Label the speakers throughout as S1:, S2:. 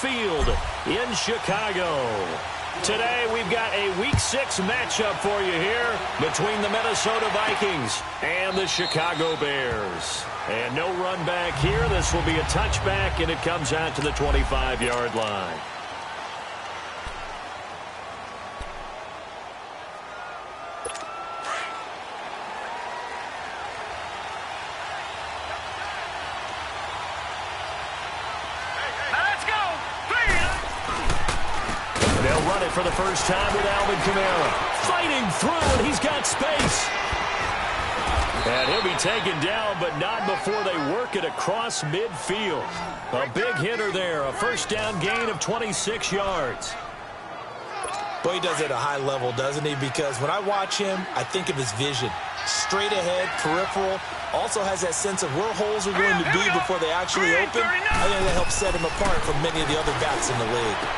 S1: Field in Chicago. Today, we've got a Week 6 matchup for you here between the Minnesota Vikings and the Chicago Bears. And no run back here. This will be a touchback, and it comes out to the 25-yard line. For the first time with Alvin Kamara. Fighting through, and he's got space. And he'll be taken down, but not before they work it across midfield. A big hitter there. A first down gain of 26 yards.
S2: Well, he does it at a high level, doesn't he? Because when I watch him, I think of his vision. Straight ahead, peripheral. Also has that sense of where holes are going to be before they actually open. I think that helps set him apart from many of the other backs in the league.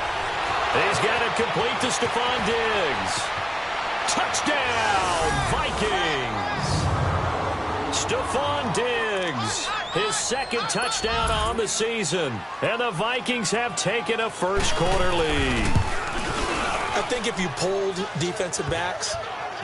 S1: He's got it complete to Stephon Diggs. Touchdown, Vikings. Stephon Diggs, his second touchdown on the season. And the Vikings have taken a first-quarter lead.
S2: I think if you polled defensive backs,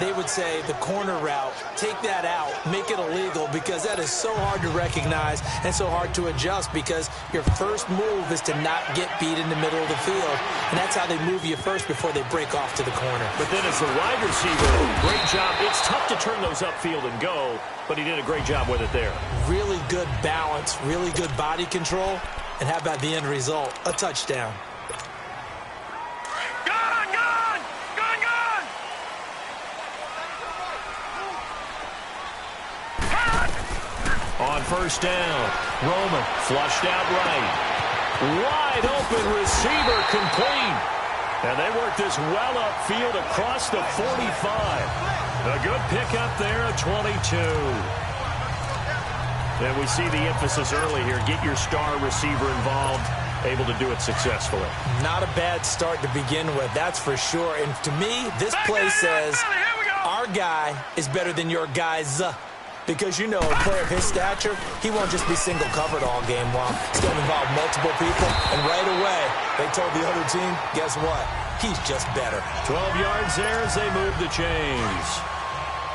S2: they would say the corner route, take that out, make it illegal, because that is so hard to recognize and so hard to adjust, because your first move is to not get beat in the middle of the field, and that's how they move you first before they break off to the corner.
S1: But then as a wide receiver, great job. It's tough to turn those upfield and go, but he did a great job with it there.
S2: Really good balance, really good body control, and how about the end result? A touchdown.
S1: On first down, Roman flushed out right. Wide open receiver complete. And they work this well upfield across the 45. A good pickup there at 22. And we see the emphasis early here. Get your star receiver involved, able to do it successfully. Not a bad start to begin with, that's for sure. And to me, this play says our guy is better than your guy's. Because, you know, a player of his stature, he won't just be single covered all game long. He's going to involve multiple people. And right away, they told the other team, guess what? He's just better. 12 yards there as they move the chains.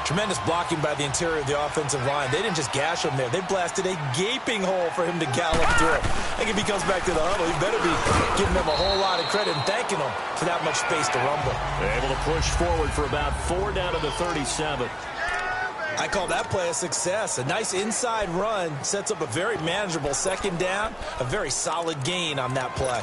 S1: Tremendous blocking by the interior of the offensive line. They didn't just gash him there. They blasted a gaping hole for him to gallop through. I think if he comes back to the huddle, he better be giving them a whole lot of credit and thanking them for that much space to rumble. They're able to push forward for about 4 down to the 37. I call that play a success. A nice inside run sets up a very manageable second down. A very solid gain on that play.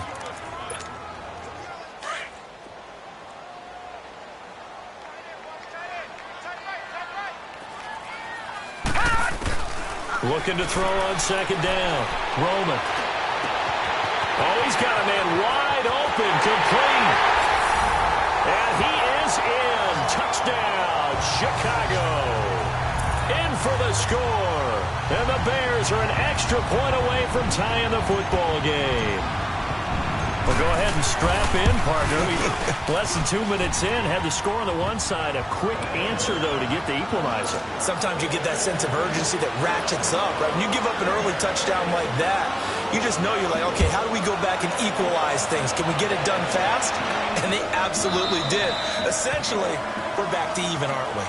S1: Looking to throw on second down. Roman. Oh, he's got a man wide open, complete. And he is in. Touchdown, Chicago. In for the score. And the Bears are an extra point away from tying the football game. Well, go ahead and strap in, partner. Less than 2 minutes in, had the score on the one side. A quick answer, though, to get the equalizer. Sometimes you get that sense of urgency that ratchets up, right? When you give up an early touchdown like that, you just know you're like, okay, how do we go back and equalize things? Can we get it done fast? And they absolutely did. Essentially, we're back to even, aren't we?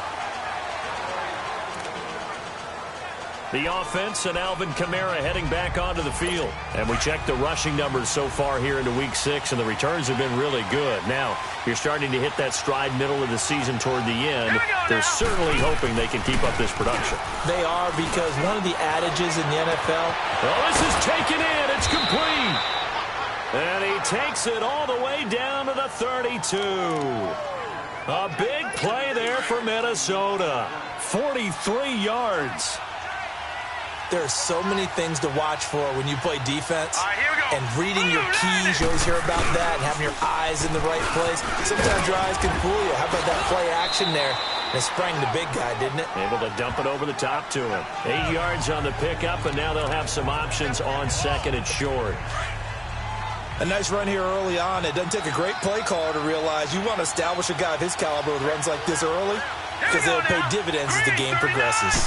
S1: The offense and Alvin Kamara heading back onto the field. And we check the rushing numbers so far here into Week 6, and the returns have been really good. Now, you're starting to hit that stride middle of the season toward the end. They're certainly hoping they can keep up this production. They are, because one of the adages in the NFL, well, this is taken in. It's complete. And he takes it all the way down to the 32. A big play there for Minnesota. 43 yards. There are so many things to watch for when you play defense. And reading your keys, you always hear about that, and having your eyes in the right place. Sometimes your eyes can fool you. How about that play action there? It sprang the big guy, didn't it? Able to dump it over the top to him. 8 yards on the pickup, and now they'll have some options on second and short. A nice run here early on. It doesn't take a great play caller to realize you want to establish a guy of his caliber with runs like this early, because they'll pay dividends as the game progresses.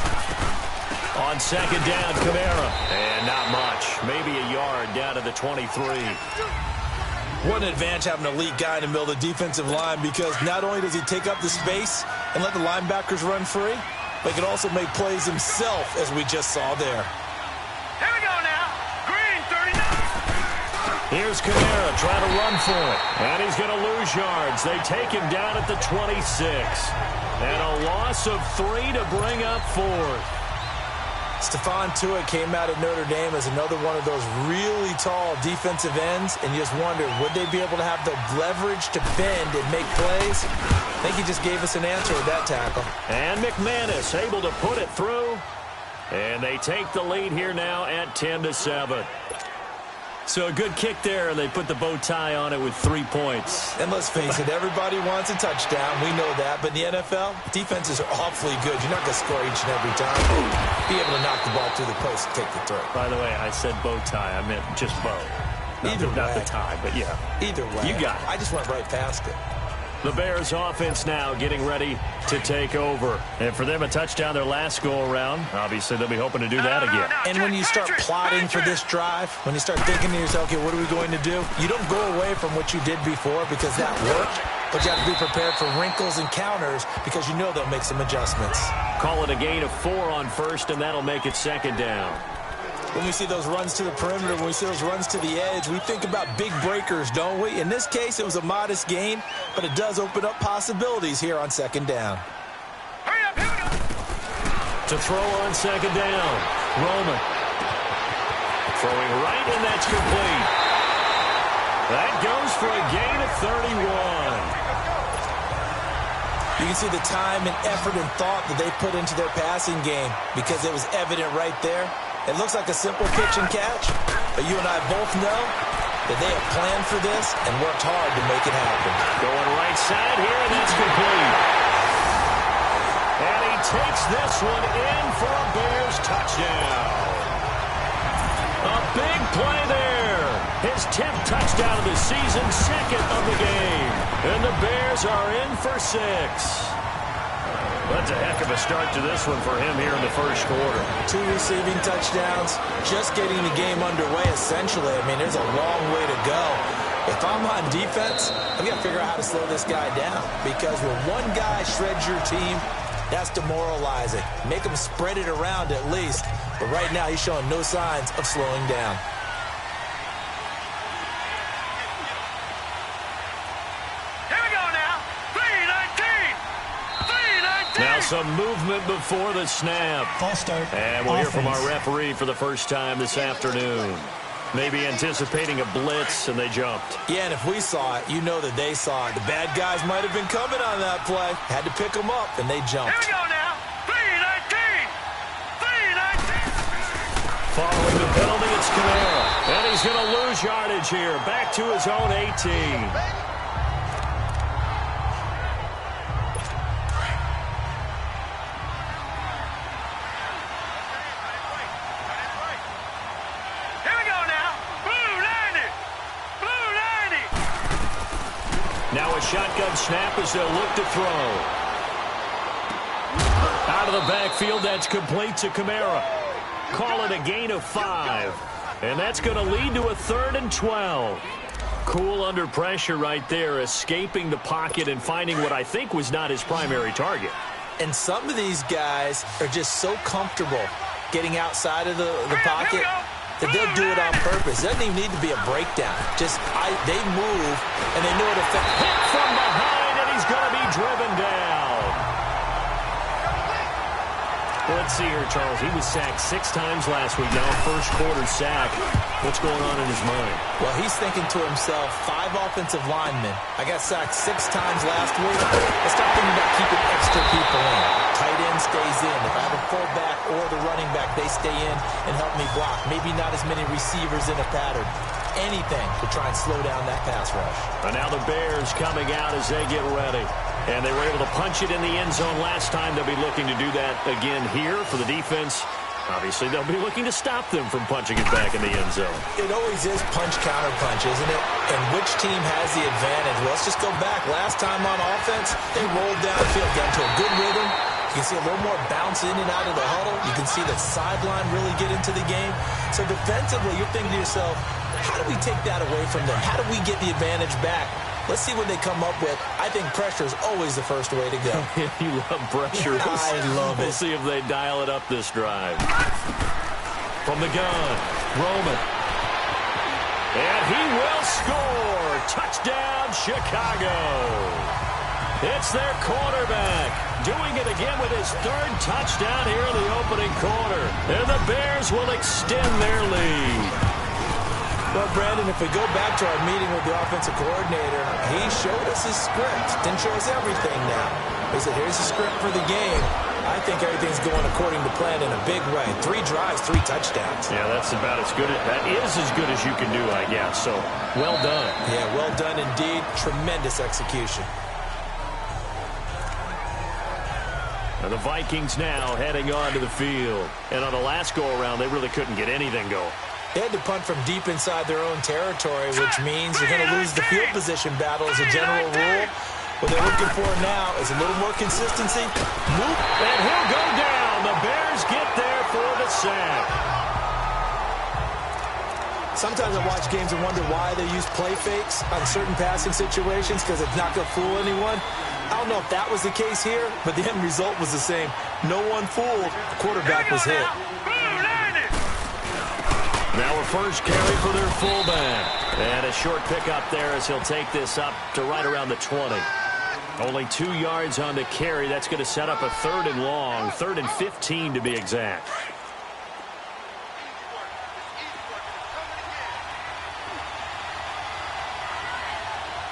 S1: On second down, Kamara. And not much. Maybe a yard down to the 23.
S2: What an advantage having an elite guy in the middle of the defensive line, because not only does he take up the space and let the linebackers run free, but he can also make plays himself, as we just saw there.
S3: Here we go now. Green, 39.
S1: Here's Kamara trying to run for it. And he's going to lose yards. They take him down at the 26. And a loss of 3 to bring up 4th.
S2: Stephon Tuitt came out of Notre Dame as another one of those really tall defensive ends, and you just wondered, would they be able to have the leverage to bend and make plays? I think he just gave us an answer with that tackle.
S1: And McManus able to put it through. And they take the lead here now at 10-7. So a good kick there, and they put the bow tie on it with 3 points.
S2: And let's face it, everybody wants a touchdown. We know that. But in the NFL, defenses are awfully good. You're not going to score each and every time. Be able to knock the ball through the post and take the throw.
S1: By the way, I said bow tie. I meant just bow. Not the tie, but yeah.
S2: Either way.
S1: You got it.
S2: I just went right past it.
S1: The Bears offense now getting ready to take over. And for them, a touchdown their last go-around. Obviously, they'll be hoping to do that again.
S2: And when you start plotting for this drive, when you start thinking to yourself, okay, what are we going to do? You don't go away from what you did before because that worked. But you have to be prepared for wrinkles and counters because you know they'll make some adjustments.
S1: Call it a gain of 4 on first, and that'll make it second down.
S2: When we see those runs to the perimeter, when we see those runs to the edge, we think about big breakers, don't we? In this case, it was a modest gain, but it does open up possibilities here on second down.
S3: Hurry up, here we go.
S1: To throw on second down, Roman. Throwing right, and that's complete. That goes for a gain of 31.
S2: You can see the time and effort and thought that they put into their passing game because it was evident right there. It looks like a simple pitch and catch, but you and I both know that they have planned for this and worked hard to make it happen.
S1: Going right side here, and that's complete. And he takes this one in for a Bears touchdown. A big play there. His 10th touchdown of the season, second of the game. And the Bears are in for 6. That's a heck of a start to this one for him here in the first quarter.
S2: 2 receiving touchdowns, just getting the game underway, essentially. I mean, there's a long way to go. If I'm on defense, I've got to figure out how to slow this guy down because when one guy shreds your team, that's demoralizing. Make him spread it around at least. But right now, he's showing no signs of slowing down.
S1: Now some movement before the snap.
S4: False start.
S1: And we'll hear from our referee for the first time this afternoon. Maybe anticipating a blitz, and they jumped.
S2: Yeah, and if we saw it, you know that they saw it. The bad guys might have been coming on that play. Had to pick them up, and they jumped.
S3: Here we go now. 3-19. 3-19.
S1: Following the penalty, it's Kamara. And he's going to lose yardage here. Back to his own 18. Now a shotgun snap as they'll look to throw. Out of the backfield, that's complete to Kamara. Call it a gain of 5. And that's going to lead to a 3rd and 12. Cool under pressure right there, escaping the pocket and finding what I think was not his primary target.
S2: And some of these guys are just so comfortable getting outside of the pocket that they'll do it on purpose. It doesn't even need to be a breakdown. They move, and they know it affects.
S1: Hit from behind, and he's going to be driven down. Well, let's see here, Charles. He was sacked 6 times last week. Now first quarter sack. What's going on in his mind?
S2: Well, he's thinking to himself, 5 offensive linemen. I got sacked 6 times last week. Let's start thinking about keeping extra people in. Tight end stays in. If I have a fullback or the running back, they stay in and help me block. Maybe not as many receivers in a pattern. Anything to try and slow down that pass rush.
S1: And now the Bears coming out as they get ready. And they were able to punch it in the end zone last time. They'll be looking to do that again here for the defense. Obviously, they'll be looking to stop them from punching it back in the end zone.
S2: It always is punch-counter-punch, isn't it? And which team has the advantage? Well, let's just go back. Last time on offense, they rolled downfield, got into a good rhythm. You can see a little more bounce in and out of the huddle. You can see the sideline really get into the game. So defensively, you're thinking to yourself, how do we take that away from them? How do we get the advantage back? Let's see what they come up with. I think pressure is always the first way to go.
S1: You love pressure.
S2: I love it.
S1: We'll see if they dial it up this drive. From the gun, Roman. And he will score. Touchdown, Chicago. It's their quarterback doing it again with his third touchdown here in the opening quarter. And the Bears will extend their lead.
S2: Well, Brandon, if we go back to our meeting with the offensive coordinator, he showed us his script. Didn't show us everything now. He said, here's the script for the game. I think everything's going according to plan in a big way. 3 drives, 3 touchdowns.
S1: Yeah, that's about as good. That is as good as you can do, I guess. So, well done.
S2: Yeah, well done indeed. Tremendous execution.
S1: And the Vikings now heading onto the field. And on the last go-around, they really couldn't get anything going.
S2: They had to punt from deep inside their own territory, which means you're going to lose the field position battle as a general rule. What they're looking for now is a little more consistency. Move.
S1: And he'll go down. The Bears get there for the sack.
S2: Sometimes I watch games and wonder why they use play fakes on certain passing situations because it's not going to fool anyone. I don't know if that was the case here, but the end result was the same. No one fooled. The quarterback was hit.
S1: Now a first carry for their fullback. And a short pickup there as he'll take this up to right around the 20. Only 2 yards on the carry. That's going to set up a 3rd and long. 3rd and 15 to be exact.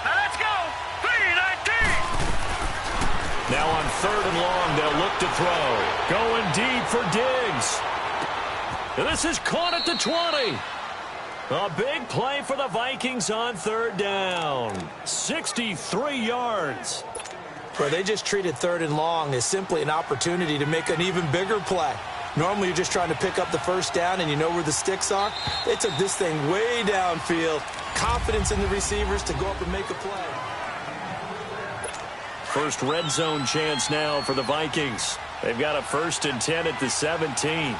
S3: Now let's go. 3-19.
S1: Now on 3rd and long, they'll look to throw. Going deep for Diggs. And this is caught at the 20. A big play for the Vikings on 3rd down. 63 yards.
S2: Where they just treated 3rd and long as simply an opportunity to make an even bigger play. Normally you're just trying to pick up the first down and you know where the sticks are. They took this thing way downfield. Confidence in the receivers to go up and make a play.
S1: First red zone chance now for the Vikings. They've got a 1st and 10 at the 17.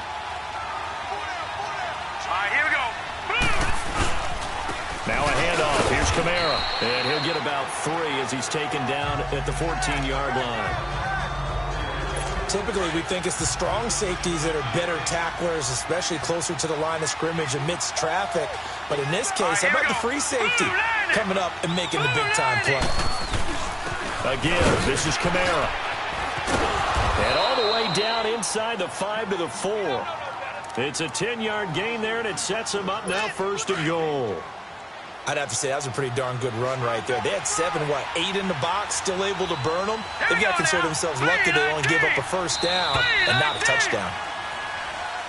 S1: Now a handoff. Here's Kamara. And he'll get about 3 as he's taken down at the 14-yard line.
S2: Typically, we think it's the strong safeties that are better tacklers, especially closer to the line of scrimmage amidst traffic. But in this case, how about the free safety coming up and making the big-time play?
S1: Again, this is Kamara. And all the way down inside the 5 to the 4. It's a 10-yard gain there, and it sets him up now 1st and goal.
S2: I'd have to say that was a pretty darn good run right there. They had 8 in the box, still able to burn them. They've got to consider themselves lucky they only gave up a 1st down and not a touchdown.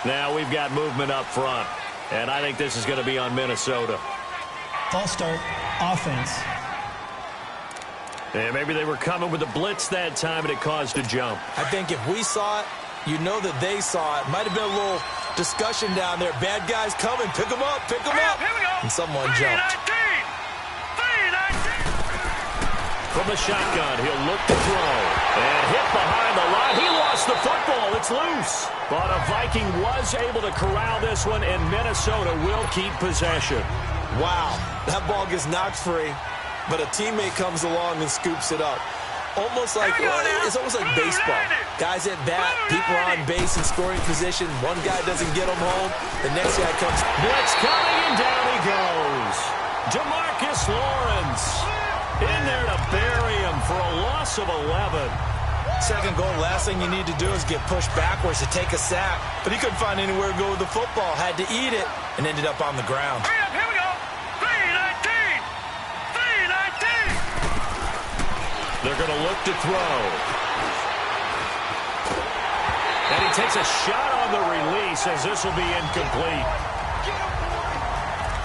S1: Now we've got movement up front, and I think this is going to be on Minnesota.
S4: False start, offense.
S1: And maybe they were coming with a blitz that time, and it caused a jump.
S2: I think if we saw it, you know that they saw it. Might have been a little discussion down there. Bad guys coming. Pick them up. Pick them up. And someone jumped.
S1: From the shotgun, he'll look to throw. And hit behind the line. He lost the football. It's loose. But a Viking was able to corral this one, and Minnesota will keep possession.
S2: Wow. That ball gets knocked free, but a teammate comes along and scoops it up. It's almost like baseball. Guys at bat, people are on base in scoring position. One guy doesn't get them home. The next guy comes.
S1: Blitz coming, and down he goes. DeMarcus Lawrence in there to bury him for a loss of 11.
S2: Second goal, last thing you need to do is get pushed backwards to take a sack. But he couldn't find anywhere to go with the football. Had to eat it and ended up on the ground.
S3: Here we go. 3-19. 3-19.
S1: They're going to look to throw. And he takes a shot on the release as this will be incomplete.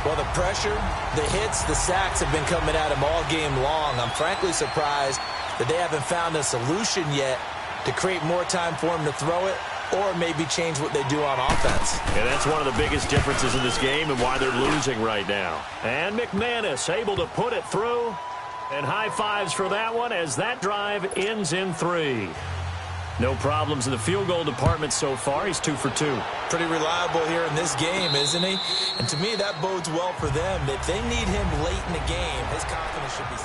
S2: Well, the pressure, the hits, the sacks have been coming at him all game long. I'm frankly surprised that they haven't found a solution yet to create more time for him to throw it or maybe change what they do on offense.
S1: And that's one of the biggest differences in this game and why they're losing right now. And McManus able to put it through. And high fives for that one as that drive ends in 3. No problems in the field goal department so far. He's 2 for 2.
S2: Pretty reliable here in this game, isn't he? And to me, that bodes well for them. If they need him late in the game, his confidence should be...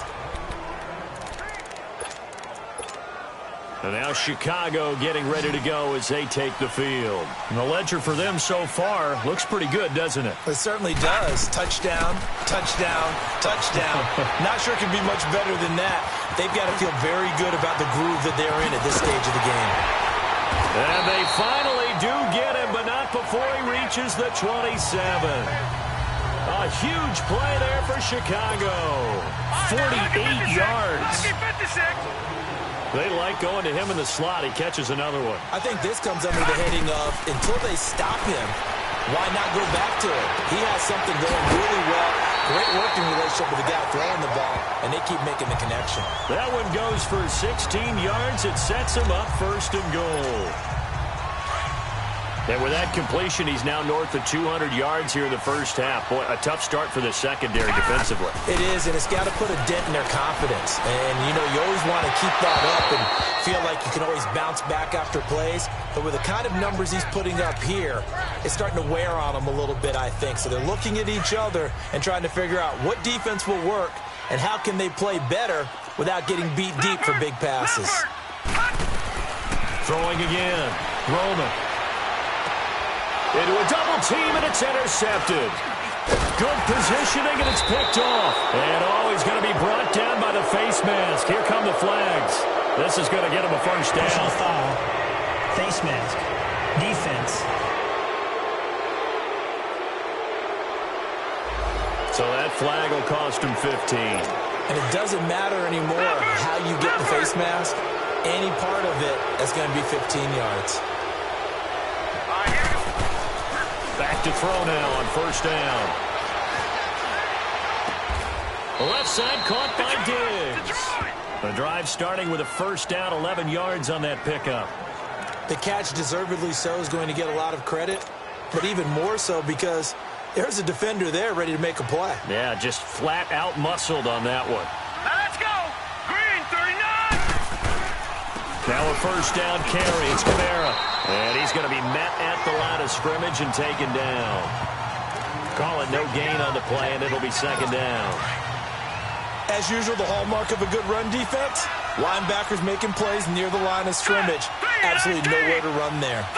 S1: And now Chicago getting ready to go as they take the field. And the ledger for them so far looks pretty good, doesn't it?
S2: It certainly does. Touchdown, touchdown, touchdown. Not sure it can be much better than that. They've got to feel very good about the groove that they're in at this stage of the game.
S1: And they finally do get him, but not before he reaches the 27. A huge play there for Chicago. 48 yards. They like going to him in the slot. He catches another one.
S2: I think this comes under the heading of, until they stop him, why not go back to it? He has something going really well. Great working relationship with the guy throwing the ball, and they keep making the connection.
S1: That one goes for 16 yards. It sets him up 1st and goal. And with that completion, he's now north of 200 yards here in the first half. Boy, a tough start for the secondary defensively.
S2: It is, and it's got to put a dent in their confidence. And, you know, you always want to keep that up and feel like you can always bounce back after plays. But with the kind of numbers he's putting up here, it's starting to wear on them a little bit, I think. So they're looking at each other and trying to figure out what defense will work and how can they play better without getting beat deep for big passes.
S1: Throwing again. Roman. Into a double team, and it's intercepted. Good positioning, and it's picked off. And he's going to be brought down by the face mask. Here come the flags. This is going to get him a first down.
S4: Personal foul. Face mask. Defense.
S1: So that flag will cost him 15.
S2: And it doesn't matter anymore how you get the face mask. Any part of it is going to be 15 yards.
S1: Back to throw now on 1st down. The left side caught by Diggs. The drive starting with a 1st down, 11 yards on that pickup.
S2: The catch, deservedly so, is going to get a lot of credit, but even more so because there's a defender there ready to make a play.
S1: Yeah, just flat out muscled on that one.
S3: Now let's go. Green, 39.
S1: Now a 1st down carry. It's Kamara. And he's going to be met at the line of scrimmage and taken down. Call it no gain on the play, and it'll be 2nd down.
S2: As usual, the hallmark of a good run defense, linebackers making plays near the line of scrimmage. Absolutely nowhere to run there.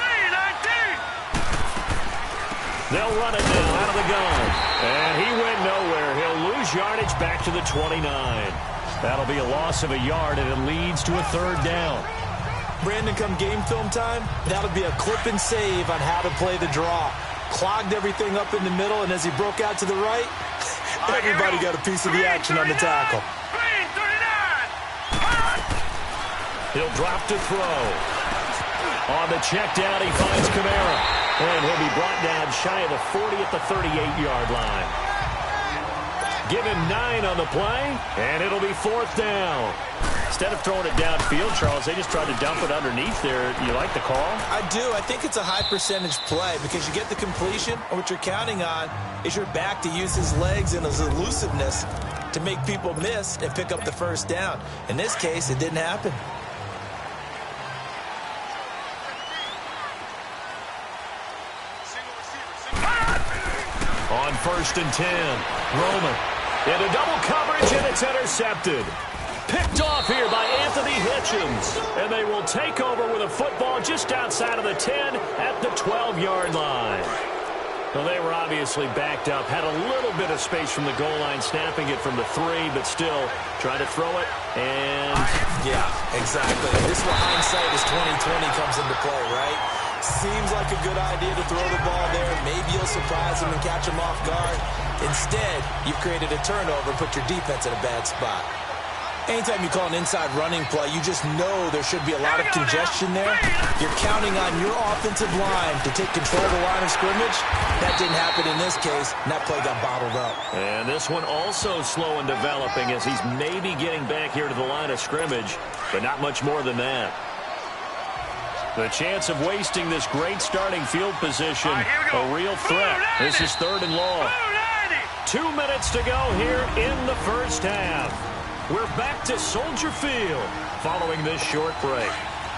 S1: They'll run it now out of the gun. And he went nowhere. He'll lose yardage back to the 29. That'll be a loss of a yard, and it leads to a 3rd down.
S2: Brandon, come game film time, that'll be a clip and save on how to play the draw. Clogged everything up in the middle, and as he broke out to the right, everybody got a piece of the action on the tackle.
S1: He'll drop to throw. On the check down, he finds Kamara. And he'll be brought down shy of the 40 at the 38-yard line. Give him 9 on the play, and it'll be 4th down. Instead of throwing it downfield, Charles, they just tried to dump it underneath there. You like the call?
S2: I do. I think it's a high percentage play because you get the completion, and what you're counting on is your back to use his legs and his elusiveness to make people miss and pick up the 1st down. In this case, it didn't happen.
S1: On 1st and 10, Roman into double coverage, and it's intercepted. Picked off here by Anthony Hitchens. And they will take over with a football just outside of the 10 at the 12-yard line. Well, they were obviously backed up, had a little bit of space from the goal line, snapping it from the 3, but still trying to throw it, and...
S2: Yeah, exactly. This is where hindsight is 20/20 comes into play, right? Seems like a good idea to throw the ball there. Maybe you'll surprise him and catch him off guard. Instead, you've created a turnover and put your defense in a bad spot. Anytime you call an inside running play, you just know there should be a lot of congestion there. You're counting on your offensive line to take control of the line of scrimmage. That didn't happen in this case, and that play got bottled up.
S1: And this one also slow in developing as he's maybe getting back here to the line of scrimmage, but not much more than that. The chance of wasting this great starting field position, a real threat. This is 3rd and long. 2 minutes to go here in the first half. We're back to Soldier Field following this short break.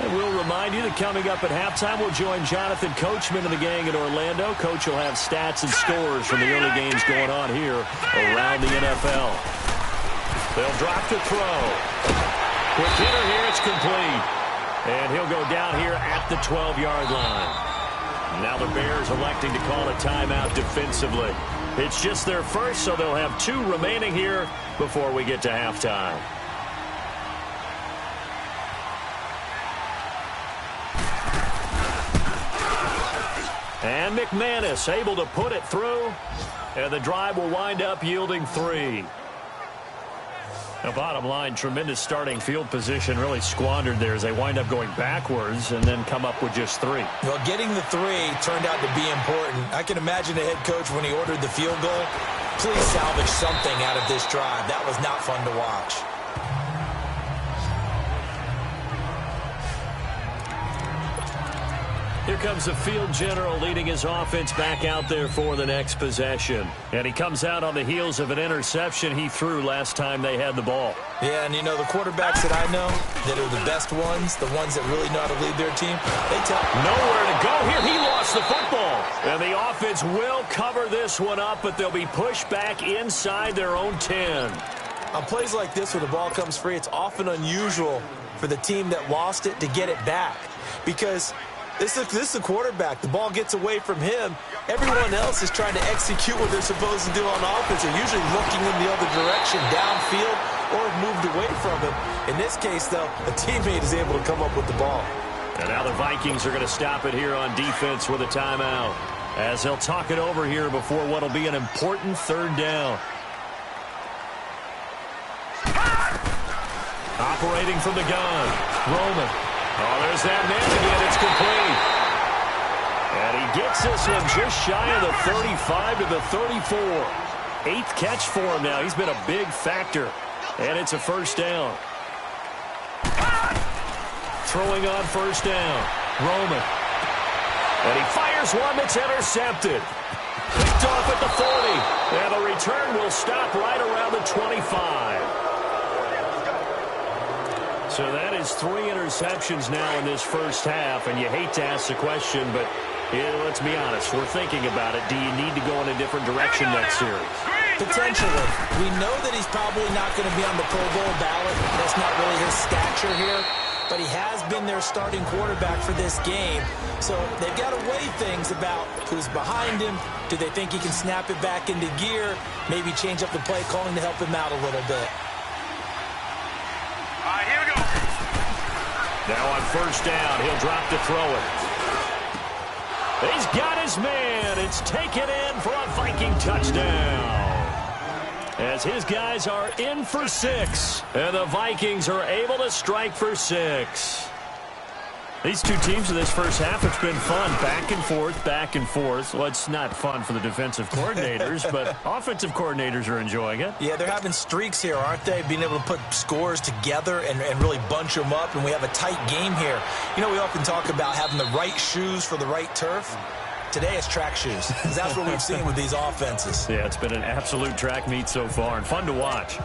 S1: And we'll remind you that coming up at halftime, we'll join Jonathan Coachman and the gang in Orlando. Coach will have stats and scores from the early games going on here around the NFL. They'll drop to throw. Quick hitter here, it's complete. And he'll go down here at the 12-yard line. Now the Bears electing to call a timeout defensively. It's just their first, so they'll have 2 remaining here before we get to halftime. And McManus able to put it through, and the drive will wind up yielding 3. The bottom line, tremendous starting field position, really squandered there as they wind up going backwards and then come up with just 3.
S2: Well, getting the 3 turned out to be important. I can imagine the head coach when he ordered the field goal. Please salvage something out of this drive. That was not fun to watch.
S1: Here comes the field general leading his offense back out there for the next possession. And he comes out on the heels of an interception he threw last time they had the ball.
S2: Yeah, and you know, the quarterbacks that I know that are the best ones, the ones that really know how to lead their team, they tell
S1: nowhere to go here. He lost the football. And the offense will cover this one up, but they'll be pushed back inside their own 10.
S2: On plays like this where the ball comes free, it's often unusual for the team that lost it to get it back. Because this is the quarterback. The ball gets away from him. Everyone else is trying to execute what they're supposed to do on offense. They're usually looking in the other direction, downfield, or moved away from him. In this case, though, a teammate is able to come up with the ball.
S1: And now the Vikings are going to stop it here on defense with a timeout, as they'll talk it over here before what will be an important 3rd down. Operating from the gun, Roman. Oh, there's that man again. It's complete. And he gets this one just shy of the 35 to the 34. 8th catch for him now. He's been a big factor. And it's a 1st down. Throwing on 1st down. Roman. And he fires one that's intercepted. Picked off at the 40. And the return will stop right around the 25. So that is 3 interceptions now in this first half, and you hate to ask the question, but let's be honest, we're thinking about it. Do you need to go in a different direction next series?
S2: Potentially. We know that he's probably not going to be on the Pro Bowl ballot. That's not really his stature here, but he has been their starting quarterback for this game. So they've got to weigh things about who's behind him. Do they think he can snap it back into gear? Maybe change up the play calling to help him out a little bit.
S3: Here we go.
S1: Now on 1st down, he'll drop to throw it. He's got his man. It's taken in for a Viking touchdown. As his guys are in for 6. And the Vikings are able to strike for 6. These 2 teams in this first half, it's been fun. Back and forth, back and forth. Well, it's not fun for the defensive coordinators, but offensive coordinators are enjoying it.
S2: Yeah, they're having streaks here, aren't they? Being able to put scores together and really bunch them up, and we have a tight game here. You know, we often talk about having the right shoes for the right turf. Today it's track shoes, because that's what we've seen with these offenses.
S1: Yeah, it's been an absolute track meet so far, and fun to watch.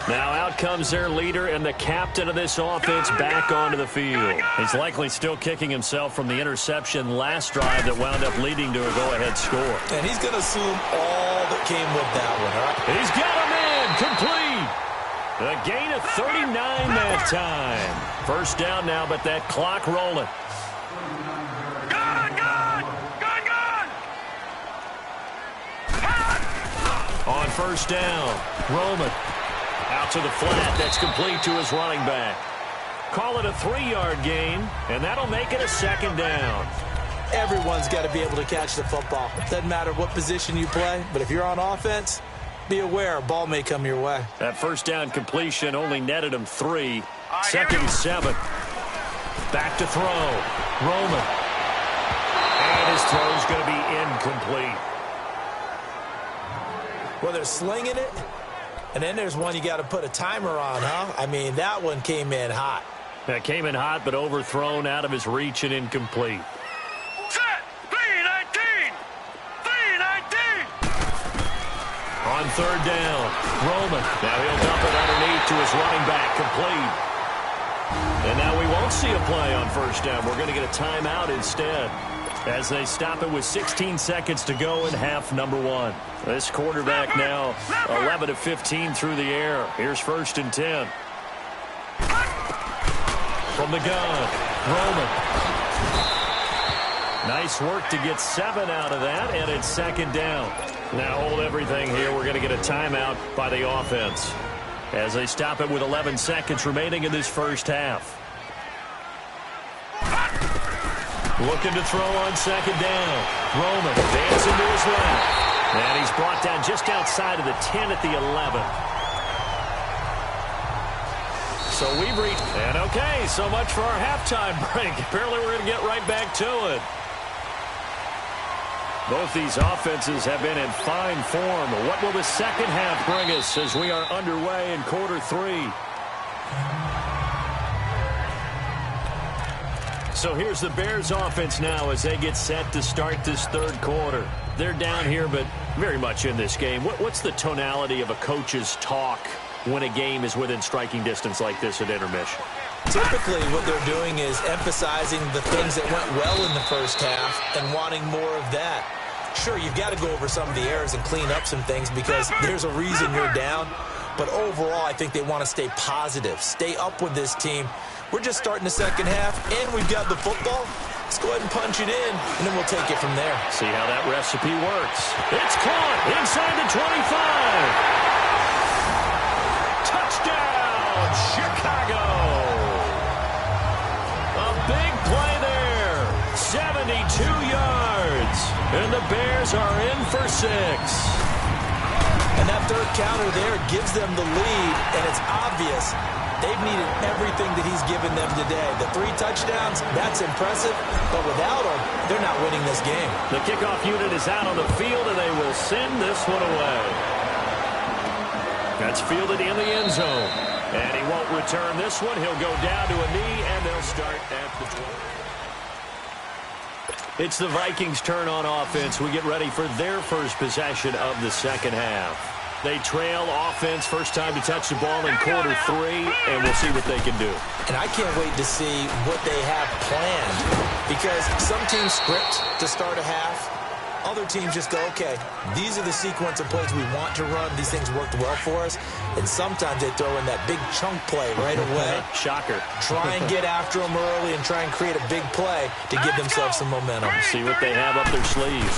S1: Now out comes their leader and the captain of this offense back onto the field. He's likely still kicking himself from the interception last drive that wound up leading to a go-ahead score.
S2: And he's going to assume all that came with that one, all right?
S1: He's got him in, complete. A gain of 39 that time. 1st down now, but that clock rolling. On 1st down, Roman. Out to the flat. That's complete to his running back. Call it a 3-yard gain, and that'll make it a 2nd down.
S2: Everyone's got to be able to catch the football. Doesn't matter what position you play, but if you're on offense, be aware a ball may come your way.
S1: That 1st down completion only netted him 3. 2nd and 7. Back to throw. Roman. And his throw's going to be incomplete.
S2: Well, they're slinging it. And then there's one you got to put a timer on, huh? I mean, that one came in hot.
S1: That came in hot, but overthrown out of his reach and incomplete.
S3: Set! 3-19! 3-19!
S1: On 3rd down, Roman. Now he'll dump it underneath to his running back, complete. And now we won't see a play on first down. We're going to get a timeout instead as they stop it with 16 seconds to go in half number 1. This quarterback now 11 of 15 through the air. Here's 1st and 10. From the gun, Roman. Nice work to get 7 out of that, and it's 2nd down. Now hold everything here. We're going to get a timeout by the offense as they stop it with 11 seconds remaining in this first half. Looking to throw on 2nd down. Roman dancing to his left. And he's brought down just outside of the 10 at the 11. So we've reached, and okay, so much for our halftime break. Apparently we're going to get right back to it. Both these offenses have been in fine form. What will the second half bring us as we are underway in quarter 3? So here's the Bears offense now as they get set to start this 3rd quarter. They're down here, but very much in this game. What's the tonality of a coach's talk when a game is within striking distance like this at intermission?
S2: Typically, what they're doing is emphasizing the things that went well in the first half and wanting more of that. Sure, you've got to go over some of the errors and clean up some things because there's a reason you're down. But overall, I think they want to stay positive, stay up with this team. We're just starting the second half, and we've got the football. Let's go ahead and punch it in, and then we'll take it from there.
S1: See how that recipe works. It's caught inside the 25. Touchdown, Chicago. A big play there. 72 yards. And the Bears are in for 6.
S2: And that 3rd counter there gives them the lead, and it's obvious they've needed everything that he's given them today. The 3 touchdowns, that's impressive, but without him, they're not winning this game.
S1: The kickoff unit is out on the field, and they will send this one away. That's fielded in the end zone. And he won't return this one. He'll go down to a knee, and they'll start at the 20. It's the Vikings' turn on offense. We get ready for their first possession of the second half. They trail offense, first time to touch the ball in quarter 3, and we'll see what they can do.
S2: And I can't wait to see what they have planned because some teams script to start a half. Other teams just go, okay, these are the sequence of plays we want to run. These things worked well for us. And sometimes they throw in that big chunk play right away.
S1: Shocker.
S2: Try and get after them early and try and create a big play to give themselves some momentum.
S1: See what they have up their sleeves.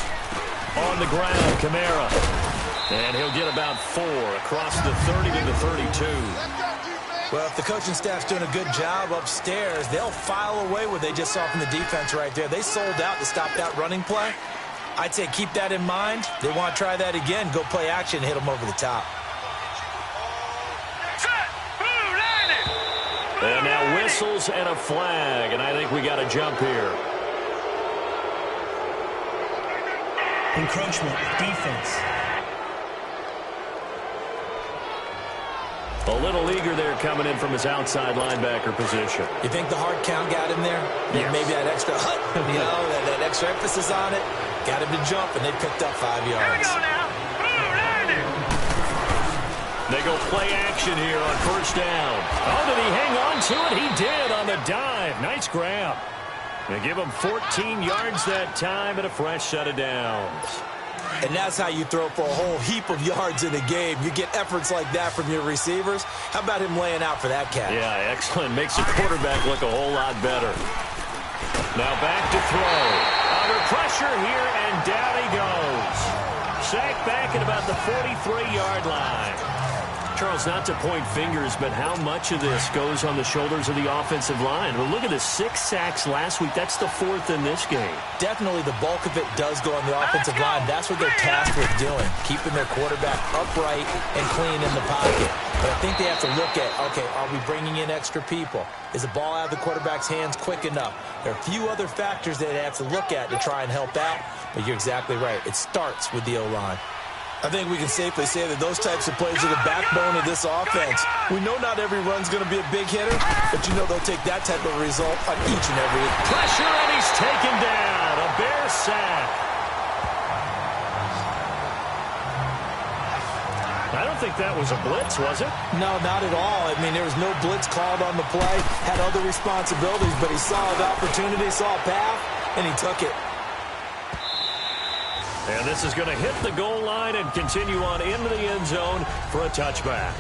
S1: On the ground, Kamara. And he'll get about 4 across the 30 to the 32.
S2: Well, if the coaching staff's doing a good job upstairs, they'll file away what they just saw from the defense right there. They sold out to stop that running play. I'd say keep that in mind. They want to try that again. Go play action and hit them over the top.
S1: And now whistles and a flag, and I think we got a jump here.
S4: Encroachment, defense.
S1: A little eager there coming in from his outside linebacker position.
S2: You think the hard count got him there?
S1: Yes.
S2: Maybe that extra that extra emphasis on it got him to jump, and they picked up 5 yards.
S3: Here we go now.
S1: They go play action here on first down. Oh, did he hang on to it? He did on the dive. Nice grab. They give him 14 yards that time and a fresh set of downs.
S2: And that's how you throw for a whole heap of yards in a game. You get efforts like that from your receivers. How about him laying out for that catch?
S1: Yeah, excellent. Makes the quarterback look a whole lot better. Now back to throw. Under pressure here, and down he goes. Sacked back at about the 43-yard line. Charles, not to point fingers, but how much of this goes on the shoulders of the offensive line? Well, look at the 6 sacks last week. That's the 4th in this game.
S2: Definitely the bulk of it does go on the offensive line. That's what they're tasked with doing, keeping their quarterback upright and clean in the pocket. But I think they have to look at, okay, are we bringing in extra people? Is the ball out of the quarterback's hands quick enough? There are a few other factors that they have to look at to try and help out, but you're exactly right. It starts with the O-line. I think we can safely say that those types of plays are the backbone of this offense. We know not every run's going to be a big hitter, but you know they'll take that type of result on each and every.
S1: Pressure, and he's taken down. A Bear sack. I don't think that was a blitz, was it?
S2: No, not at all. I mean, there was no blitz called on the play, had other responsibilities, but he saw the opportunity, saw a path, and he took it.
S1: And this is going to hit the goal line and continue on into the end zone for a touchback.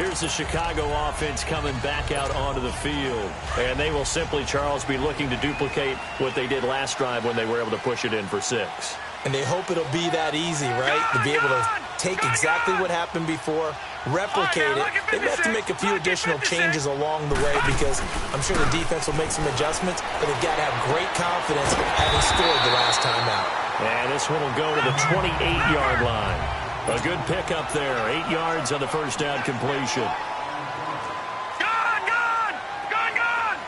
S1: Here's the Chicago offense coming back out onto the field. And they will simply, Charles, be looking to duplicate what they did last drive when they were able to push it in for 6.
S2: And they hope it'll be that easy, right? To be able to take exactly what happened before, replicate it. They have to make a few additional changes along the way because I'm sure the defense will make some adjustments, but they've got to have great confidence having scored the last time out.
S1: And this one will go to the 28-yard line. A good pickup there. 8 yards on the first down completion.
S3: Gone, gone! Gone, gone!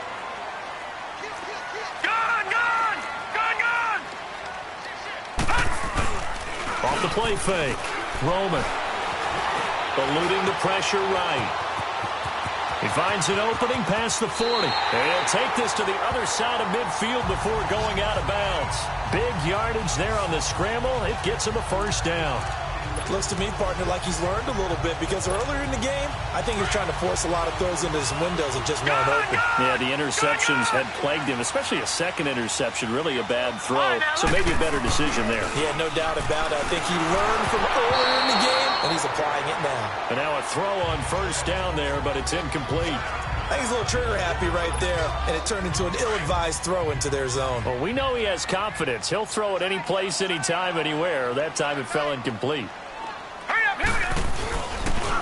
S3: Gone, gone! Gone, gone!
S1: Off the play fake. Roman. Eluding the pressure right. He finds an opening past the 40. And he'll take this to the other side of midfield before going out of bounds. Big yardage there on the scramble. It gets him a first down.
S2: Looks to me, partner, like he's learned a little bit because earlier in the game, I think he was trying to force a lot of throws into his windows that just weren't open.
S1: Yeah, the interceptions had plagued him, especially a second interception, really a bad throw. So maybe a better decision there.
S2: Yeah, no doubt about it. I think he learned from earlier in the game, and he's applying it now.
S1: And now a throw on first down there, but it's incomplete.
S2: I think he's a little trigger happy right there, and it turned into an ill-advised throw into their zone.
S1: Well, we know he has confidence. He'll throw it any place, anytime, anywhere. That time it fell incomplete.
S3: Hurry up, here we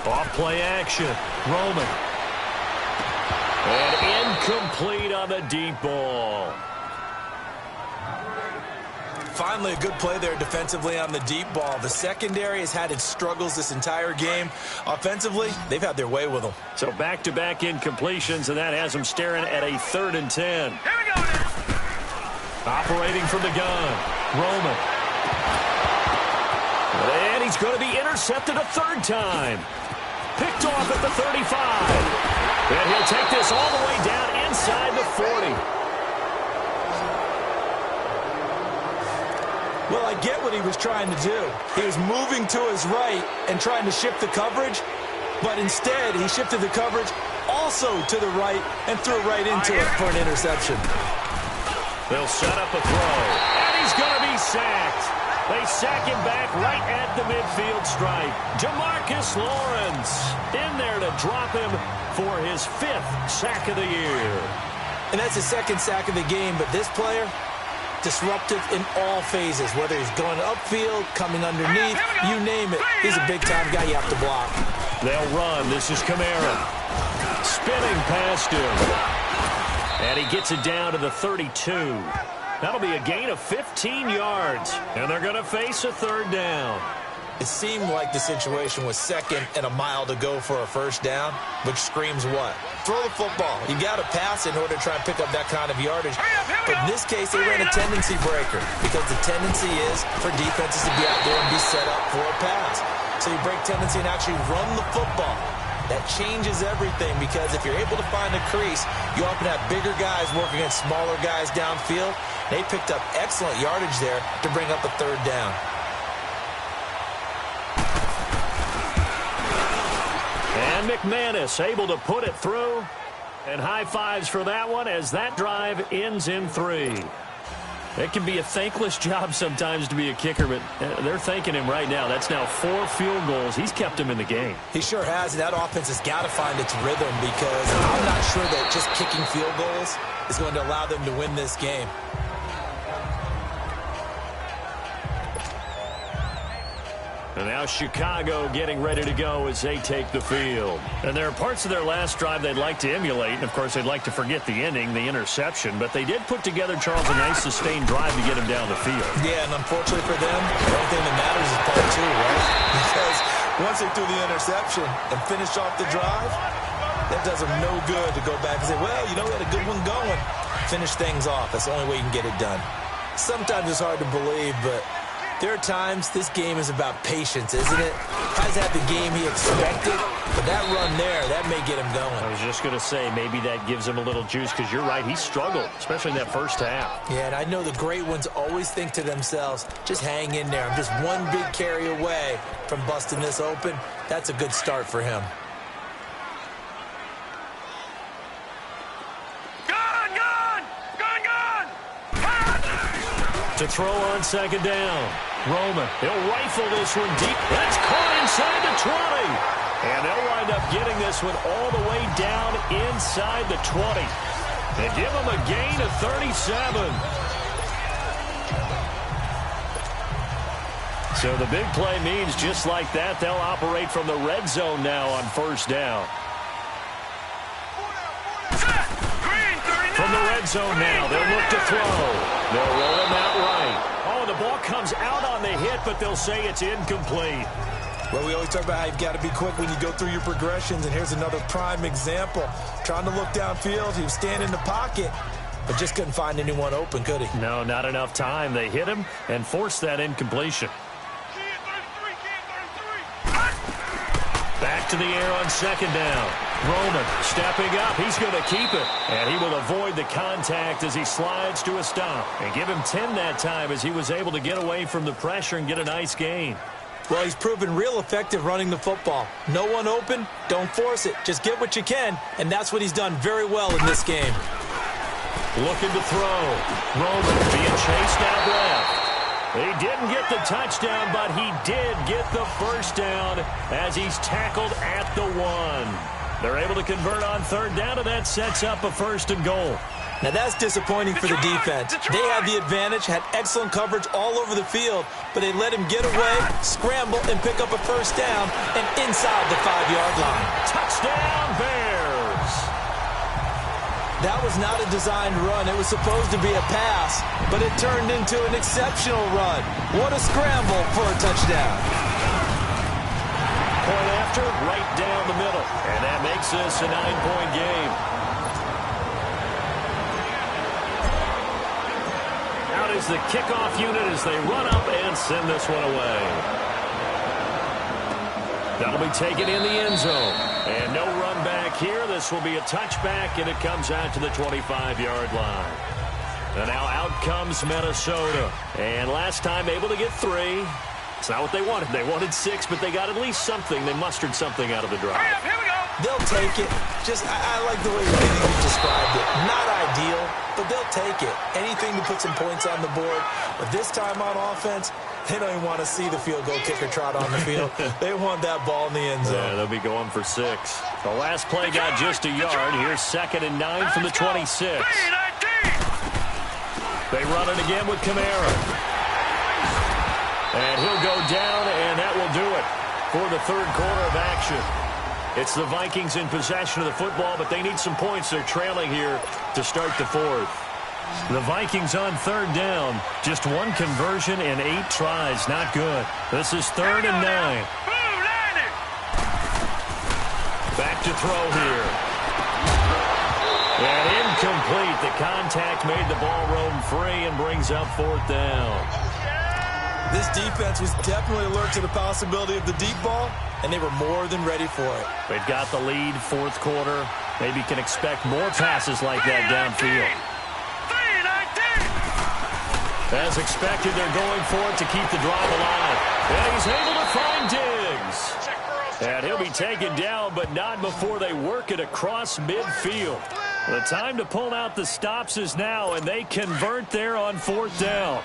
S3: go!
S1: Off play action. Roman. And incomplete on the deep ball.
S2: Finally, a good play there defensively on the deep ball. The secondary has had its struggles this entire game. Offensively, they've had their way with them.
S1: So back-to-back incompletions, and that has them staring at a 3rd and 10.
S3: Here we go!
S1: Operating from the gun. Roman. And he's going to be intercepted a 3rd time. Picked off at the 35. And he'll take this all the way down inside the 40.
S2: Well, I get what he was trying to do. He was moving to his right and trying to shift the coverage, but instead he shifted the coverage also to the right and threw right into it for an interception.
S1: They'll set up a throw, and he's going to be sacked. They sack him back right at the midfield stripe. Jamarcus Lawrence in there to drop him for his 5th sack of the year.
S2: And that's his 2nd sack of the game, but this player, disruptive in all phases, whether he's going upfield, coming underneath, you name it. He's a big-time guy you have to block.
S1: They'll run. This is Kamara. Spinning past him. And he gets it down to the 32. That'll be a gain of 15 yards. And they're going to face a 3rd down.
S2: It seemed like the situation was 2nd and a mile to go for a first down, which screams what? Throw the football. You got to pass in order to try and pick up that kind of yardage. But in this case, they ran a tendency breaker because the tendency is for defenses to be out there and be set up for a pass. So you break tendency and actually run the football. That changes everything because if you're able to find a crease, you often have bigger guys working against smaller guys downfield. They picked up excellent yardage there to bring up a 3rd down.
S1: And McManus able to put it through. And high fives for that one as that drive ends in 3. It can be a thankless job sometimes to be a kicker, but they're thanking him right now. That's now 4 field goals. He's kept him in the game.
S2: He sure has, and that offense has got to find its rhythm because I'm not sure that just kicking field goals is going to allow them to win this game.
S1: And now Chicago getting ready to go as they take the field. And there are parts of their last drive they'd like to emulate. And, of course, they'd like to forget the ending, the interception. But they did put together, Charles, a nice sustained drive to get him down the field.
S2: Yeah, and unfortunately for them, the only thing that matters is part 2, right? Because once they threw the interception and finished off the drive, that does them no good to go back and say, well, you know, we had a good one going. Finish things off. That's the only way you can get it done. Sometimes it's hard to believe, but There are times this game is about patience, isn't it? Hasn't had the game he expected, but that run there, that may get him going.
S1: I was just going to say, maybe that gives him a little juice, because you're right, he struggled, especially in that first half.
S2: Yeah, and I know the great ones always think to themselves, just hang in there. I'm just one big carry away from busting this open. That's a good start for him.
S1: To throw on second down. Roman, he'll rifle this one deep. That's caught inside the 20. And they'll wind up getting this one all the way down inside the 20. They give him a gain of 37. So the big play means just like that, they'll operate from the red zone now on first down. From the red zone now, they'll look to throw. They'll roll him out right. Oh, the ball comes out on the hit, but they'll say it's incomplete.
S2: Well, we always talk about how you've got to be quick when you go through your progressions, and here's another prime example. Trying to look downfield, he was standing in the pocket, but just couldn't find anyone open, could he?
S1: No, not enough time. They hit him and forced that incompletion. Back to the air on second down. Roman stepping up. He's going to keep it. And he will avoid the contact as he slides to a stop. And give him 10 that time as he was able to get away from the pressure and get a nice gain.
S2: Well, he's proven real effective running the football. No one open, don't force it. Just get what you can, and that's what he's done very well in this game.
S1: Looking to throw. Roman being chased out left. He didn't get the touchdown, but he did get the first down as he's tackled at the 1. They're able to convert on third down, and that sets up a first and goal.
S2: Now, that's disappointing for the defense. They had the advantage, had excellent coverage all over the field, but they let him get away, scramble, and pick up a first down, and inside the 5-yard line.
S1: Touchdown, Bears!
S2: That was not a designed run. It was supposed to be a pass, but it turned into an exceptional run. What a scramble for a touchdown.
S1: Point after, right down the middle. And that makes this a 9-point game. Out is the kickoff unit as they run up and send this one away. That'll be taken in the end zone. And no run back here. This will be a touchback, and it comes out to the 25-yard line. And now out comes Minnesota. And last time able to get 3. It's not what they wanted. They wanted 6, but they got at least something. They mustered something out of the drive.
S3: Here we go.
S2: They'll take it. Just, I like the way you described it. Not ideal, but they'll take it. Anything to put some points on the board. But this time on offense, they don't even want to see the field goal kicker trot on the field. They want that ball in the end zone.
S1: Yeah, they'll be going for 6. The last play got just a yard. Here's 2nd and 9 from the 26. They run it again with Kamara. And he'll go down, and that will do it for the third quarter of action. It's the Vikings in possession of the football, but they need some points. They're trailing here to start the fourth. The Vikings on third down. Just 1 conversion in 8 tries. Not good. This is 3rd and 9. Back to throw here. And incomplete. The contact made the ball roam free and brings up 4th down.
S2: This defense was definitely alert to the possibility of the deep ball, and they were more than ready for it.
S1: They've got the lead, 4th quarter. Maybe can expect more passes like that downfield. As expected, they're going for it to keep the drive alive. And he's able to find Diggs. And he'll be taken down, but not before they work it across midfield. The time to pull out the stops is now, and they convert there on 4th down.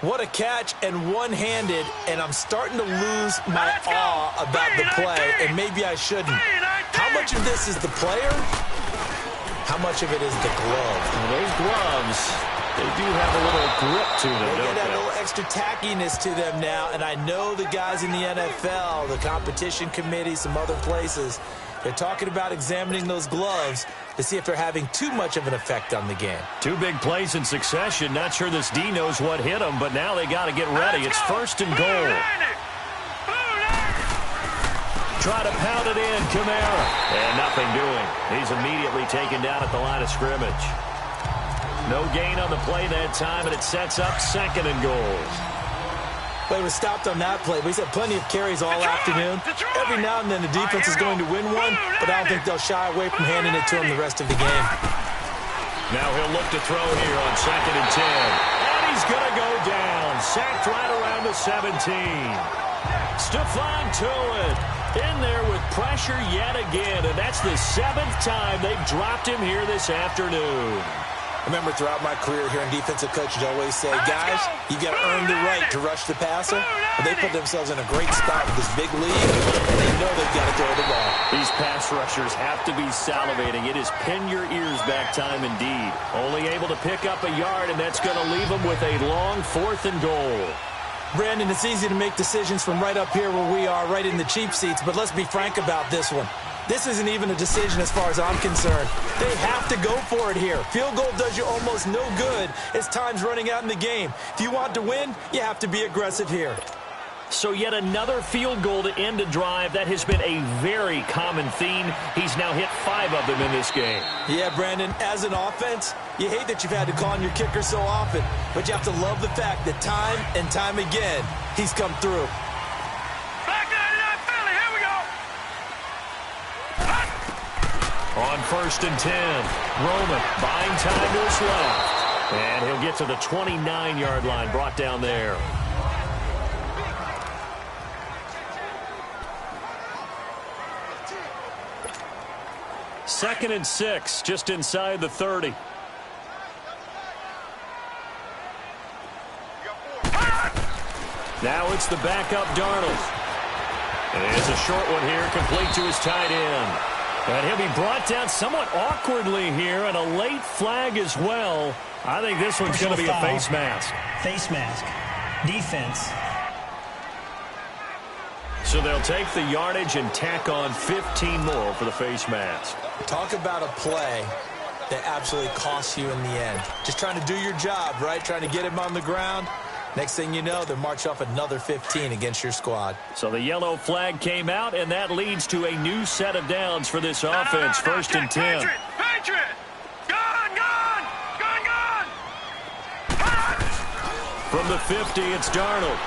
S2: What a catch, and one-handed, and I'm starting to lose my awe about the play, and maybe I shouldn't. How much of this is the player? How much of it is the glove?
S1: Well, those gloves, they do have a little grip to them,
S2: They
S1: don't
S2: get that
S1: they?
S2: little extra tackiness to them now, and I know the guys in the NFL, the competition committee, some other places, they're talking about examining those gloves to see if they're having too much of an effect on the game.
S1: 2 big plays in succession. Not sure this D knows what hit him, but now they got to get ready. It's 1st and goal. Try to pound it in, Kamara. And nothing doing. He's immediately taken down at the line of scrimmage. No gain on the play that time, and it sets up 2nd and goal.
S2: Well, he was stopped on that play, but he's had plenty of carries all afternoon. Every now and then the defense is going to win one, but I don't think they'll shy away from handing it to him the rest of the game.
S1: Now he'll look to throw here on 2nd and 10. And he's going to go down. Sacked right around the 17. Stephon Tuitt in there with pressure yet again, and that's the 7th time they've dropped him here this afternoon.
S2: I remember throughout my career hearing defensive coaches always say, guys, you got to earn the right to rush the passer. But they put themselves in a great spot with this big lead, and they know they've got to throw the ball.
S1: These pass rushers have to be salivating. It is pin your ears back time indeed. Only able to pick up a yard, and that's going to leave them with a long 4th and goal.
S2: Brandon, it's easy to make decisions from right up here where we are, right in the cheap seats, but let's be frank about this one. This isn't even a decision as far as I'm concerned. They have to go for it here. Field goal does you almost no good as time's running out in the game. If you want to win, you have to be aggressive here.
S1: So yet another field goal to end a drive. That has been a very common theme. He's now hit 5 of them in this game.
S2: Yeah, Brandon, as an offense, you hate that you've had to call on your kicker so often, but you have to love the fact that time and time again, he's come through.
S3: Back to that Philly. Here we go.
S1: On 1st and 10, Roman buying time to his left. And he'll get to the 29-yard line, brought down there. Second and 6, just inside the 30. Now it's the backup Darnold. And it's a short one here, complete to his tight end. And he'll be brought down somewhat awkwardly here, and a late flag as well. I think this one's going to be a face mask.
S4: Face mask. Defense.
S1: So they'll take the yardage and tack on 15 more for the face mask.
S2: Talk about a play that absolutely costs you in the end. Just trying to do your job, right? Trying to get him on the ground. Next thing you know, they'll march off another 15 against your squad.
S1: So the yellow flag came out, and that leads to a new set of downs for this offense. 1st and 10.
S3: Patriot! Gone!
S1: From the 50, it's Darnold.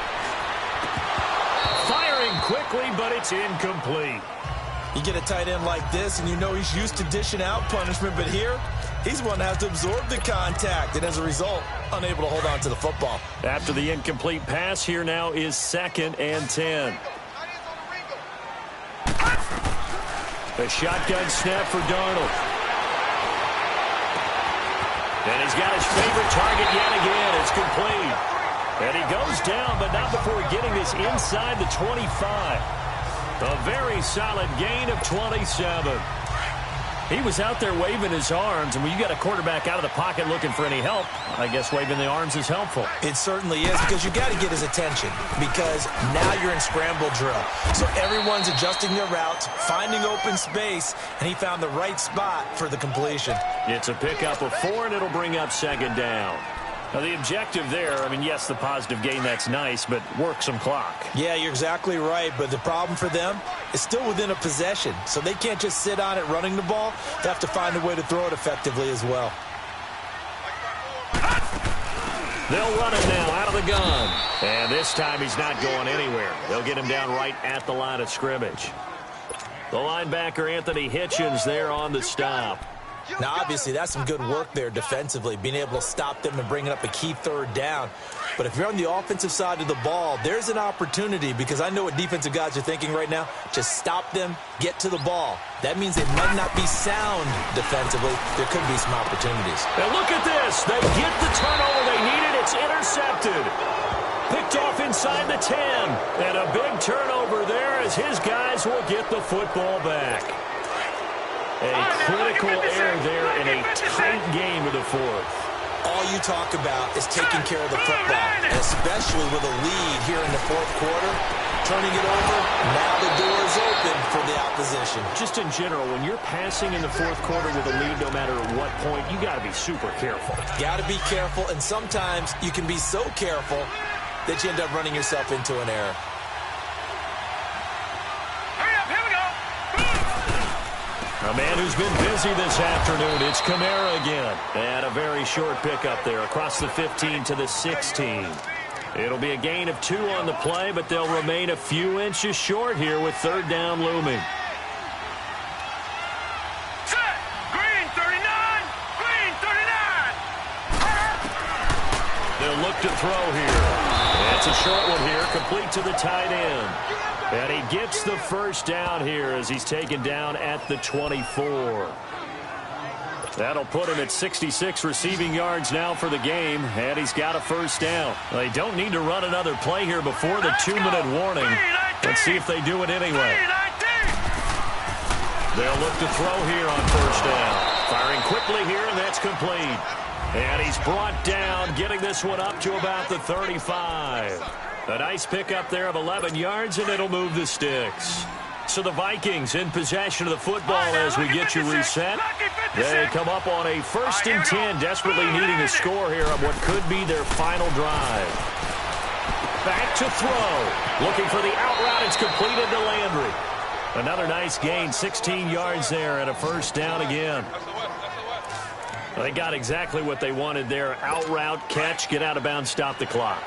S1: Firing quickly, but it's incomplete.
S2: You get a tight end like this, and you know he's used to dishing out punishment, but here, he's one that has to absorb the contact, and as a result, unable to hold on to the football.
S1: After the incomplete pass, here now is 2nd and 10. A shotgun snap for Darnold. And he's got his favorite target yet again. It's complete. And he goes down, but not before getting this inside the 25. A very solid gain of 27. He was out there waving his arms, and when you got a quarterback out of the pocket looking for any help, I guess waving the arms is helpful.
S2: It certainly is, because you got to get his attention, because now you're in scramble drill. So everyone's adjusting their routes, finding open space, and he found the right spot for the completion.
S1: It's a pickup of 4, and it'll bring up 2nd down. Now, the objective there, I mean, yes, the positive gain, that's nice, but work some clock.
S2: Yeah, you're exactly right, but the problem for them is still within a possession, so they can't just sit on it running the ball. They have to find a way to throw it effectively as well.
S1: They'll run it now out of the gun. And this time he's not going anywhere. They'll get him down right at the line of scrimmage. The linebacker, Anthony Hitchens, there on the stop.
S2: Now, obviously, that's some good work there defensively, being able to stop them and bringing up a key 3rd down. But if you're on the offensive side of the ball, there's an opportunity, because I know what defensive guys are thinking right now. Just stop them, get to the ball. That means they might not be sound defensively. There could be some opportunities.
S1: And look at this. They get the turnover they needed. It's intercepted. Picked off inside the 10. And a big turnover there as his guys will get the football back. A critical error there in a tight game of the 4th.
S2: All you talk about is taking care of the football, and especially with a lead here in the 4th quarter. Turning it over, now the door is open for the opposition.
S1: Just in general, when you're passing in the 4th quarter with a lead, no matter at what point, you got to be super careful.
S2: Got to be careful, and sometimes you can be so careful that you end up running yourself into an error.
S1: A man who's been busy this afternoon, it's Kamara again. And a very short pickup there across the 15 to the 16. It'll be a gain of 2 on the play, but they'll remain a few inches short here with third down looming.
S3: Set. Green 39. Green 39.
S1: They'll look to throw here. It's a short one here, complete to the tight end. And he gets the first down here as he's taken down at the 24. That'll put him at 66 receiving yards now for the game, and he's got a first down. They don't need to run another play here before the 2-minute warning. Let's see if they do it anyway. They'll look to throw here on first down. Firing quickly here, and that's complete. And he's brought down, getting this one up to about the 35. A nice pickup there of 11 yards, and it'll move the sticks. So the Vikings in possession of the football as we get you reset. They come up on a 1st and 10, desperately needing a score here on what could be their final drive. Back to throw. Looking for the out route. It's completed to Landry. Another nice gain, 16 yards there, and a first down again. They got exactly what they wanted there. Out route, catch, get out of bounds, stop the clock.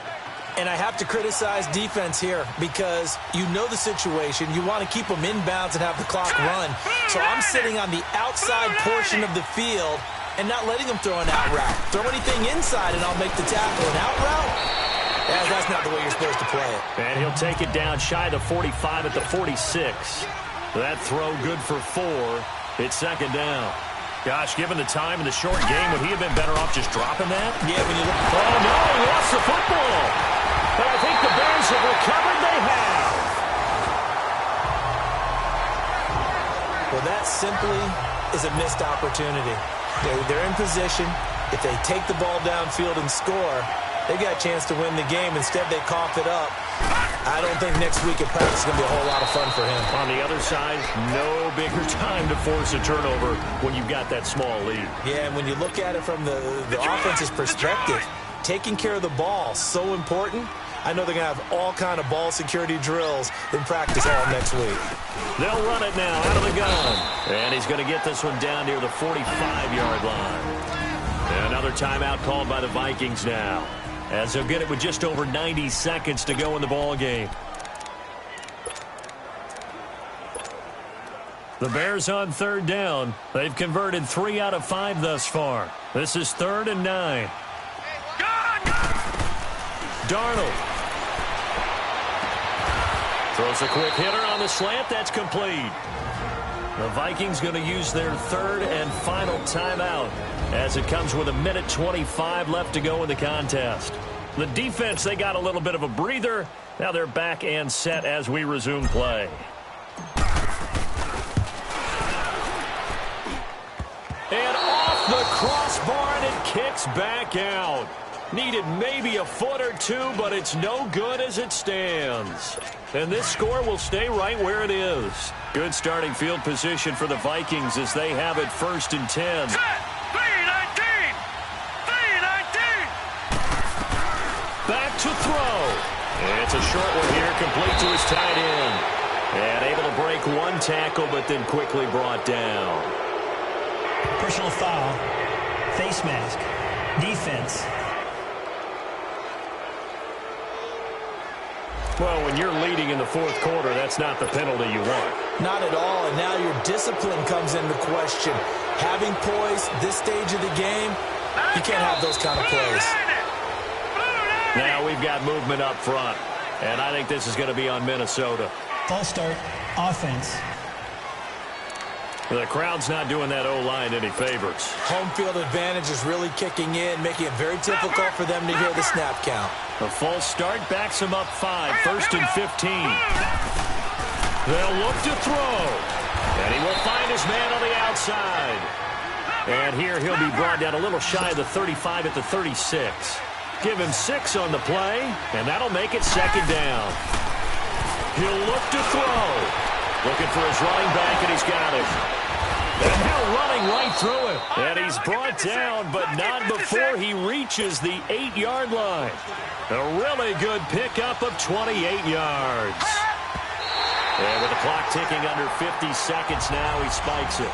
S2: And I have to criticize defense here because you know the situation. You want to keep them in bounds and have the clock run. So I'm sitting on the outside portion of the field and not letting them throw an out route. Throw anything inside and I'll make the tackle. An out route? Yeah, that's not the way you're supposed to play it.
S1: And he'll take it down shy of the 45 at the 46. That throw good for 4. It's second down. Gosh, given the time in the short game, would he have been better off just dropping that?
S2: Yeah, when you look...
S1: Oh, no, he lost the football. But I think the Bears have recovered. They have.
S2: Well, that simply is a missed opportunity. They're in position. If they take the ball downfield and score, they got a chance to win the game. Instead, they cough it up. I don't think next week at practice is going to be a whole lot of fun for him.
S1: On the other side, no bigger time to force a turnover when you've got that small lead.
S2: Yeah, and when you look at it from the offense's perspective, taking care of the ball, so important. I know they're going to have all kind of ball security drills in practice all next week.
S1: They'll run it now out of the gun. And he's going to get this one down near the 45-yard line. And another timeout called by the Vikings now, as they'll get it with just over 90 seconds to go in the ball game. The Bears on third down. They've converted 3 out of 5 thus far. This is 3rd and 9. Darnold throws a quick hitter on the slant. That's complete. The Vikings going to use their 3rd and final timeout as it comes with 1:25 left to go in the contest. The defense, they got a little bit of a breather. Now they're back and set as we resume play. And off the crossbar, and it kicks back out. Needed maybe a foot or 2, but it's no good as it stands. And this score will stay right where it is. Good starting field position for the Vikings as they have it 1st and 10.
S3: 3-19. 3-19.
S1: Back to throw. It's a short one here, complete to his tight end. And able to break one tackle, but then quickly brought down.
S4: Personal foul. Face mask. Defense.
S1: Well, when you're leading in the 4th quarter, that's not the penalty you want.
S2: Not at all, and now your discipline comes into question. Having poise this stage of the game, you can't have those kind of plays.
S1: Now we've got movement up front, and I think this is going to be on Minnesota.
S4: False start. Offense.
S1: The crowd's not doing that O-line any favors.
S2: Home field advantage is really kicking in, making it very difficult for them to hear the snap count.
S1: A false start backs him up 5, 1st and 15. They'll look to throw. And he will find his man on the outside. And here he'll be brought down a little shy of the 35 at the 36. Give him 6 on the play, and that'll make it 2nd down. He'll look to throw. Looking for his running back, and he's got it. And now running right through it. And he's brought down, but not before he reaches the 8-yard line. A really good pickup of 28 yards. And with the clock ticking under 50 seconds now, he spikes it.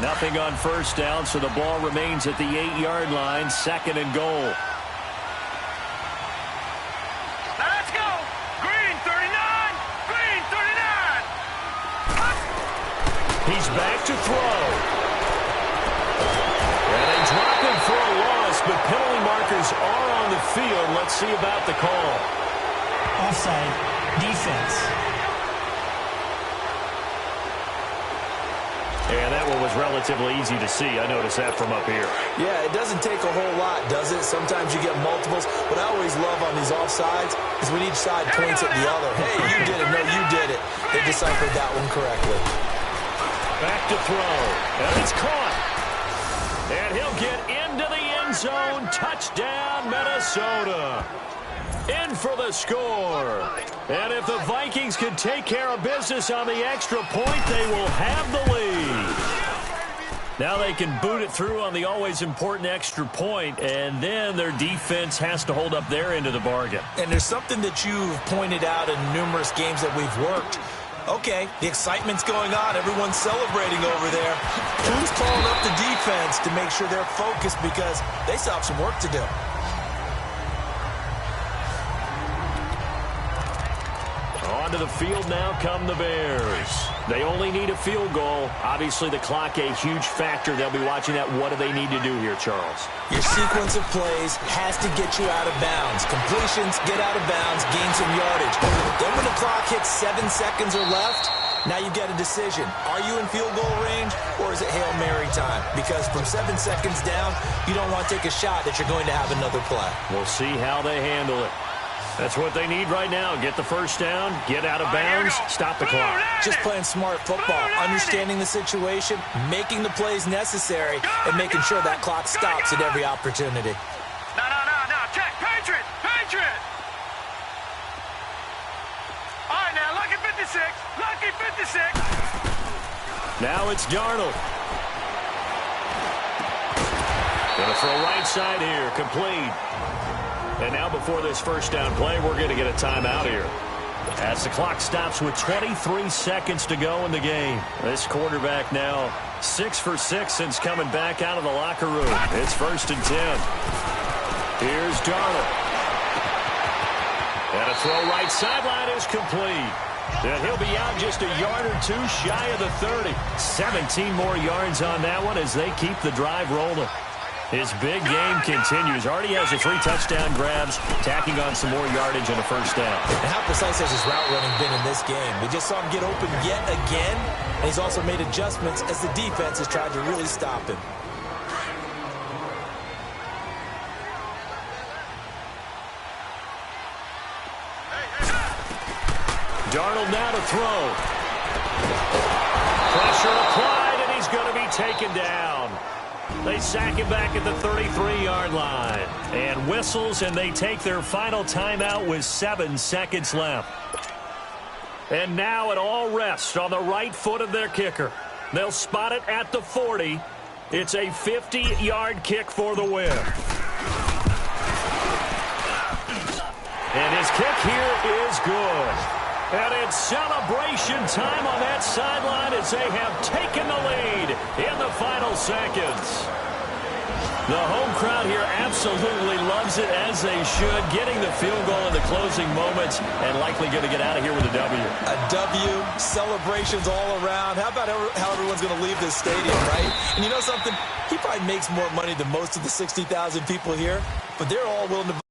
S1: Nothing on first down, so the ball remains at the 8-yard line, 2nd and goal. He's back to throw. And they drop him for a loss, but penalty markers are on the field. Let's see about the call.
S4: Offside. Defense.
S1: And that one was relatively easy to see. I noticed that from up here.
S2: Yeah, it doesn't take a whole lot, does it? Sometimes you get multiples. What I always love on these offsides is when each side points at the other. Hey, you did it. No, you did it. They deciphered that one correctly.
S1: Back to throw. And it's caught. And he'll get into the end zone. Touchdown, Minnesota. In for the score. And if the Vikings can take care of business on the extra point, they will have the lead. Now they can boot it through on the always important extra point, and then their defense has to hold up their end of the bargain.
S2: And there's something that you've pointed out in numerous games that we've worked. Okay, the excitement's going on. Everyone's celebrating over there. Who's calling up the defense to make sure they're focused because they still have some work to do?
S1: Onto the field now come the Bears. They only need a field goal. Obviously, the clock a huge factor. They'll be watching that. What do they need to do here, Charles?
S2: Your sequence of plays has to get you out of bounds. Completions, get out of bounds, gain some yardage. Then when the clock hits 7 seconds or left, now you've got a decision. Are you in field goal range or is it Hail Mary time? Because from 7 seconds down, you don't want to take a shot that you're going to have another play.
S1: We'll see how they handle it. That's what they need right now. Get the first down, get out of bounds, stop the clock.
S2: Just playing smart football, understanding the situation, making the plays necessary, and making sure that clock stops at every opportunity.
S3: No. Check. Patriot. All right, now, lucky 56. Lucky 56.
S1: Now it's Darnold. Gonna throw right side here, complete. And now before this first down play, we're going to get a timeout here. As the clock stops with 23 seconds to go in the game. This quarterback now 6 for 6 since coming back out of the locker room. It's 1st and 10. Here's Darnold. And a throw right sideline is complete. And he'll be out just a yard or two shy of the 30. 17 more yards on that one as they keep the drive rolling. His big game continues. Already has the 3 touchdown grabs, tacking on some more yardage and a first down.
S2: And how precise has his route running been in this game? We just saw him get open yet again, and he's also made adjustments as the defense has tried to really stop him.
S1: Darnold now to throw. Pressure applied, and he's going to be taken down. They sack him back at the 33-yard line. And whistles, and they take their final timeout with 7 seconds left. And now it all rests on the right foot of their kicker. They'll spot it at the 40. It's a 50-yard kick for the win. And his kick here is good. And it's celebration time on that sideline as they have taken the lead in the final seconds. The home crowd here absolutely loves it, as they should, getting the field goal in the closing moments and likely going to get out of here with a W.
S2: A W, celebrations all around. How about how everyone's going to leave this stadium, right? And you know something? He probably makes more money than most of the 60,000 people here, but they're all willing to